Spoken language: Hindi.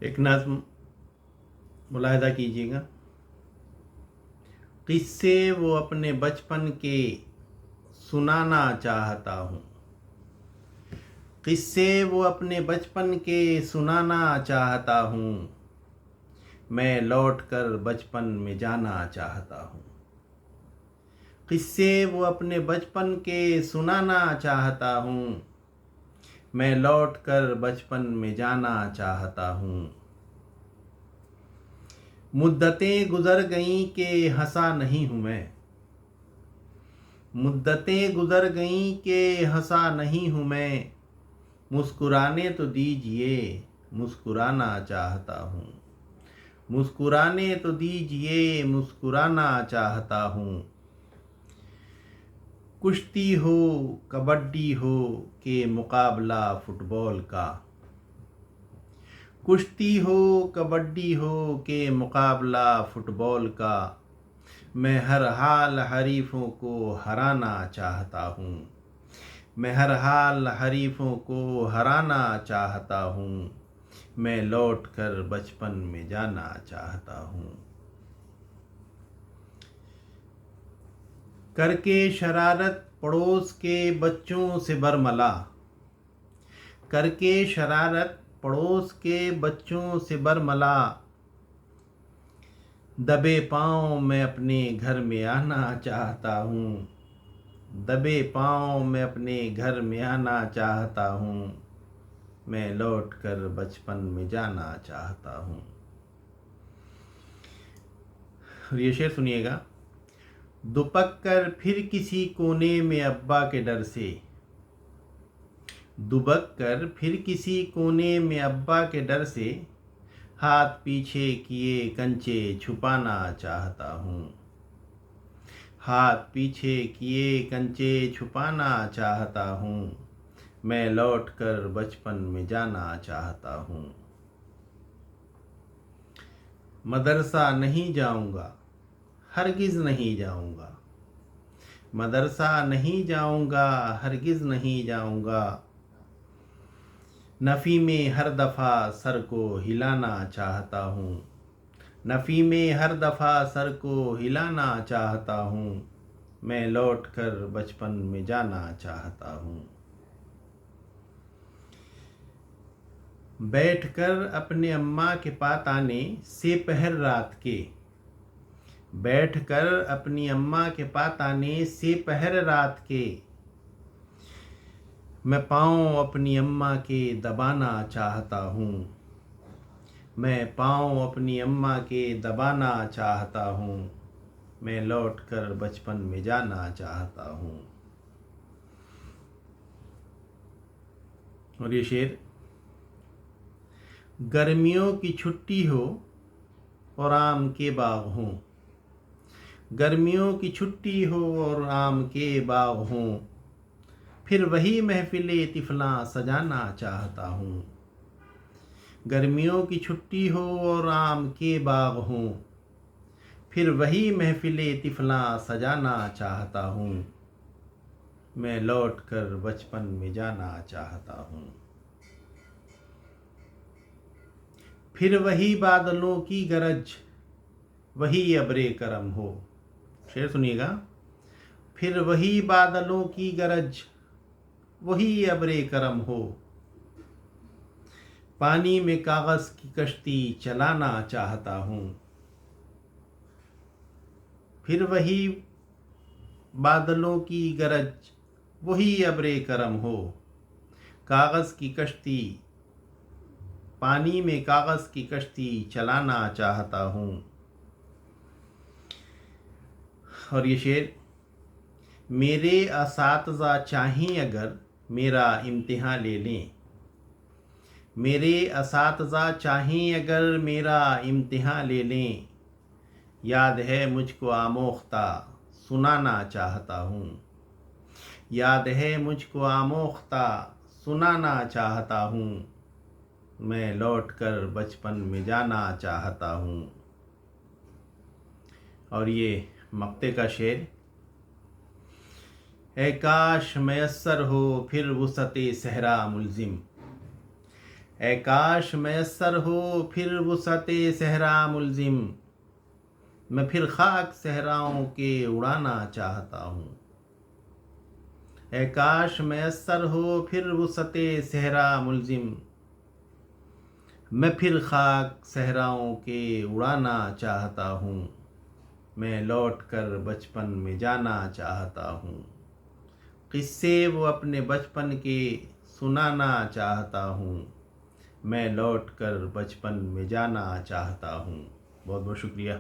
एक नज़्म मुलाहिज़ा कीजिएगा। किस्से वो अपने बचपन के सुनाना चाहता हूँ। किस्से वो अपने बचपन के सुनाना चाहता हूँ। मैं लौट कर बचपन में जाना चाहता हूँ। किस्से वो अपने बचपन के सुनाना चाहता हूँ। मैं लौट कर बचपन में जाना चाहता हूँ। मुद्दतें गुज़र गईं के हंसा नहीं हूँ मैं। मुद्दतें गुज़र गईं के हंसा नहीं हूँ मैं। मुस्कुराने तो दीजिए, मुस्कुराना चाहता हूँ। मुस्कुराने तो दीजिए, मुस्कुराना चाहता हूँ। कुश्ती हो, कबड्डी हो के मुकाबला फुटबॉल का। कुश्ती हो, कबड्डी हो के मुकाबला फुटबॉल का। मैं हर हाल हरीफों को हराना चाहता हूँ। मैं हर हाल हरीफों को हराना चाहता हूँ। मैं लौट कर बचपन में जाना चाहता हूँ। करके शरारत पड़ोस के बच्चों से बरमला। करके शरारत पड़ोस के बच्चों से बरमला। दबे पाँव मैं अपने घर में आना चाहता हूँ। दबे पाँव मैं अपने घर में आना चाहता हूँ। मैं लौट कर बचपन में जाना चाहता हूँ। और ये शेर सुनिएगा। दुपक कर फिर किसी कोने में अब्बा के डर से। दुबक कर फिर किसी कोने में अब्बा के डर से। हाथ पीछे किए कंचे छुपाना चाहता हूँ। हाथ पीछे किए कंचे छुपाना चाहता हूँ। मैं लौट कर बचपन में जाना चाहता हूँ। मदरसा नहीं जाऊँगा, हरगिज़ नहीं जाऊँगा। मदरसा नहीं जाऊँगा, हरगिज़ नहीं जाऊँगा। नफ़ी में हर दफ़ा सर को हिलाना चाहता हूँ। नफ़ी में हर दफ़ा सर को हिलाना चाहता हूँ। मैं लौट कर बचपन में जाना चाहता हूँ। बैठकर अपने अम्मा के पाताने से पहर रात के। बैठकर अपनी अम्मा के पाताने से पहर रात के। मैं पाँव अपनी अम्मा के दबाना चाहता हूँ। मैं पाँव अपनी अम्मा के दबाना चाहता हूँ। मैं लौट कर बचपन में जाना चाहता हूँ। और ये शेर। गर्मियों की छुट्टी हो और आम के बाग हों। गर्मियों की छुट्टी हो और आम के बाग हों। फिर वही महफिले तिफलां सजाना चाहता हूँ। गर्मियों की छुट्टी हो और आम के बाग हों। फिर वही महफिले तिफलां सजाना चाहता हूँ। मैं लौट कर बचपन में जाना चाहता हूँ। फिर वही बादलों की गरज, वही अब्रे करम हो। शेर सुनिएगा। फिर वही बादलों की गरज, वही अब्रे करम हो। पानी में कागज की कश्ती चलाना चाहता हूँ। फिर वही बादलों की गरज, वही अब्रे करम हो। कागज की कश्ती, पानी में कागज की कश्ती चलाना चाहता हूँ। और ये शेर। मेरे असातिज़ा चाहें अगर मेरा इम्तिहान ले लें। मेरे असातिज़ा चाहें अगर मेरा इम्तिहान ले लें। याद है मुझको आमोख्ता सुनाना चाहता हूँ। याद है मुझको आमोख्ता सुनाना चाहता हूँ। मैं लौट कर बचपन में जाना चाहता हूँ। और ये मक्ते का शेर। ए काश मयस्सर हो फिर वुसअते सहरा मुलजिम। ए काश मैसर हो फिर वुसअते सहरा मुलजिम, मैं फिर खाक सहराओं के उड़ाना चाहता हूँ। ए काश मैसर हो फिर वुसअते सहरा मुलजिम, मैं फिर खाक सहराओं के उड़ाना चाहता हूँ। मैं लौट कर बचपन में जाना चाहता हूँ। किस्से वो अपने बचपन के सुनाना चाहता हूँ। मैं लौट कर बचपन में जाना चाहता हूँ। बहुत बहुत शुक्रिया।